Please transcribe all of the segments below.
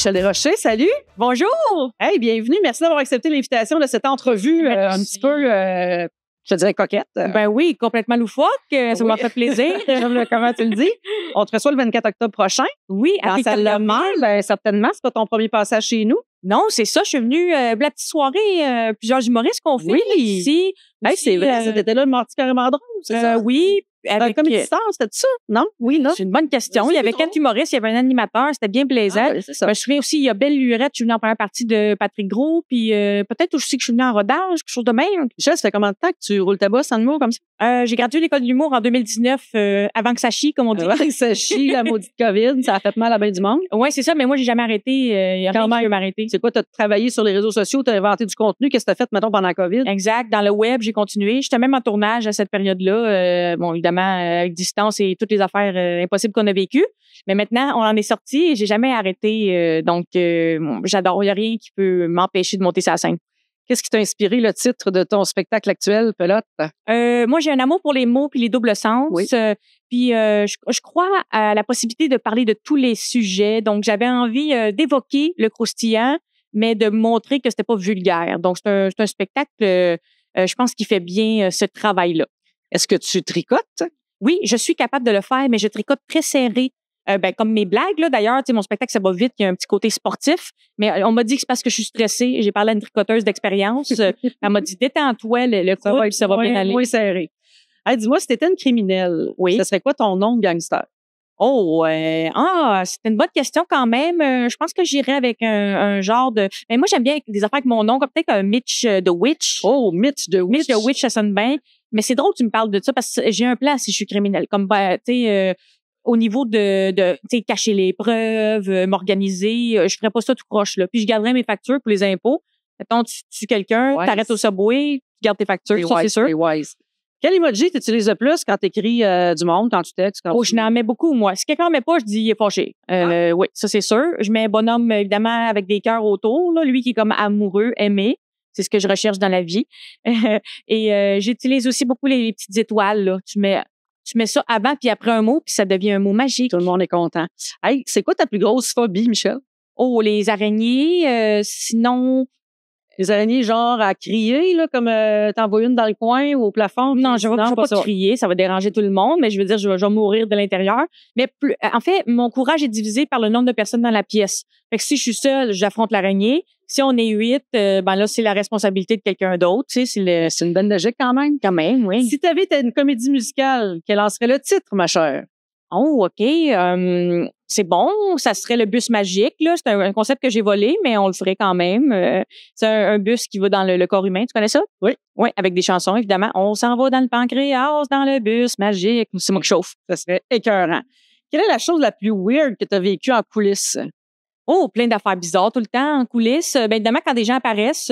Michel Desrochers, salut! Bonjour! Hey, bienvenue. Merci d'avoir accepté l'invitation de cette entrevue un petit peu, je dirais, coquette. Ben oui, complètement loufoque. Ça m'a fait plaisir. Comment tu le dis? On te reçoit le 24 octobre prochain. Oui, Dans la salle de mer, ben, certainement. C'est pas ton premier passage chez nous. Non, c'est ça. Je suis venue la petite soirée, plusieurs humoristes qu'on fait ici. Hey, c'est vrai, c'était là le mardi carrément drôle, c'est ça? Oui. Avec comme c'était ça? Non? Oui, non? C'est une bonne question. Il y avait 4 humoristes, il y avait un animateur, c'était bien plaisant. Ah, c'est ça. Je me souviens aussi, il y a Belle Lurette, je suis venue en première partie de Patrick Gros, puis peut-être aussi que je suis venue en rodage, quelque chose de même. Michel, ça fait combien de temps que tu roules ta bosse en humour comme ça? J'ai gradué l'école de l'humour en 2019, avant que ça chie, comme on dit. Avant que ça chie, la maudite COVID, ça a fait mal à bien du monde. Oui, c'est ça, mais moi, j'ai jamais arrêté. Il y a rien qui peut m'arrêter. C'est quoi, t'as travaillé sur les réseaux sociaux, t'as inventé du contenu, qu'est-ce que t'as fait, mettons, pendant la COVID? Exact. Dans le web, j'ai continué. J'étais même en tournage à cette période-là. Bon, évidemment, avec distance et toutes les affaires impossibles qu'on a vécues. Mais maintenant, on en est sorti et j'ai jamais arrêté. J'adore. Il n'y a rien qui peut m'empêcher de monter sa scène. Qu'est-ce qui t'a inspiré le titre de ton spectacle actuel, Pelote? Moi, j'ai un amour pour les mots puis les doubles sens. Oui. Je crois à la possibilité de parler de tous les sujets. Donc, j'avais envie d'évoquer le croustillant, mais de montrer que c'était pas vulgaire. Donc, c'est un spectacle, je pense, qui fait bien ce travail-là. Est-ce que tu tricotes? Oui, je suis capable de le faire, mais je tricote très serré. Comme mes blagues, là, d'ailleurs, tu sais, mon spectacle, ça va vite, il y a un petit côté sportif, mais on m'a dit que c'est parce que je suis stressée. J'ai parlé à une tricoteuse d'expérience. Elle m'a dit, détends-toi, le coude, ça va bien aller. Oui, serré. Hey, dis-moi, si t'étais une criminelle, ça serait quoi ton nom de gangster? C'était une bonne question quand même. Je pense que j'irais avec un genre de... Mais moi, j'aime bien des affaires avec mon nom, comme peut-être un Mitch the Witch. Oh, Mitch the Witch. Mitch the Witch, ça sonne bien. Mais c'est drôle que tu me parles de ça parce que j'ai un plan si je suis criminelle. Comme, au niveau de cacher les preuves, m'organiser, je ferais pas ça tout croche, là. Puis je garderais mes factures pour les impôts. Mettons, tu tues quelqu'un, t'arrêtes au Subway, tu gardes tes factures, ça, c'est sûr. C'est wise. Quel emoji t'utilises le plus quand t'écris du monde, quand tu textes? Je n'en mets beaucoup, moi. Si quelqu'un en met pas, je dis il est fâché. Oui, ça, c'est sûr. Je mets un bonhomme, évidemment, avec des cœurs autour, là, lui qui est comme amoureux, aimé. C'est ce que je recherche dans la vie. Et j'utilise aussi beaucoup les petites étoiles, là. Tu mets ça avant puis après un mot, puis ça devient un mot magique. Tout le monde est content. Hey, c'est quoi ta plus grosse phobie, Michel? Les araignées. Sinon... Les araignées, genre, à crier, là, comme t'en vois une dans le coin ou au plafond? Non, je vais pas crier, ça va déranger tout le monde, mais je veux dire, je vais mourir de l'intérieur. Mais en fait, mon courage est divisé par le nombre de personnes dans la pièce. Fait que si je suis seule, j'affronte l'araignée. Si on est 8, là, c'est la responsabilité de quelqu'un d'autre. Tu sais, c'est une bonne logique quand même. Quand même, oui. Si t'avais une comédie musicale, quel en serait le titre, ma chère? Oh, OK. C'est bon. Ça serait le bus magique, là. C'est un concept que j'ai volé, mais on le ferait quand même. C'est un bus qui va dans le corps humain. Tu connais ça? Oui. Oui, avec des chansons, évidemment. On s'en va dans le pancréas, dans le bus magique. C'est moi qui chauffe. Ça serait écœurant. Quelle est la chose la plus weird que tu as vécue en coulisses? Plein d'affaires bizarres tout le temps en coulisses. Évidemment, quand des gens apparaissent...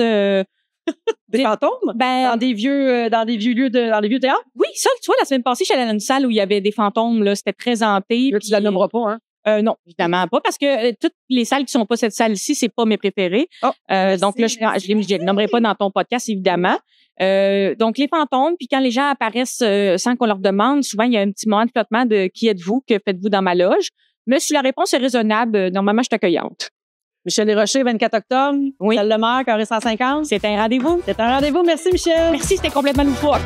Des fantômes? Dans des vieux théâtres? Oui, ça, tu vois, la semaine passée, j'allais dans une salle où il y avait des fantômes, là. C'était présenté. Là, tu la nommeras pas, hein? Non, évidemment pas, parce que toutes les salles qui sont pas cette salle-ci, c'est pas mes préférées. Donc là, je les nommerai pas dans ton podcast, évidemment. Donc, les fantômes, puis quand les gens apparaissent sans qu'on leur demande, souvent, il y a un petit moment de flottement de « Qui êtes-vous? Que faites-vous dans ma loge? » Mais si la réponse est raisonnable, normalement, je suis accueillante. Michel Desrochers, 24 octobre. Oui. Salle Le Maire, carré 150. C'est un rendez-vous. C'est un rendez-vous. Merci, Michel. Merci, c'était complètement loufoque.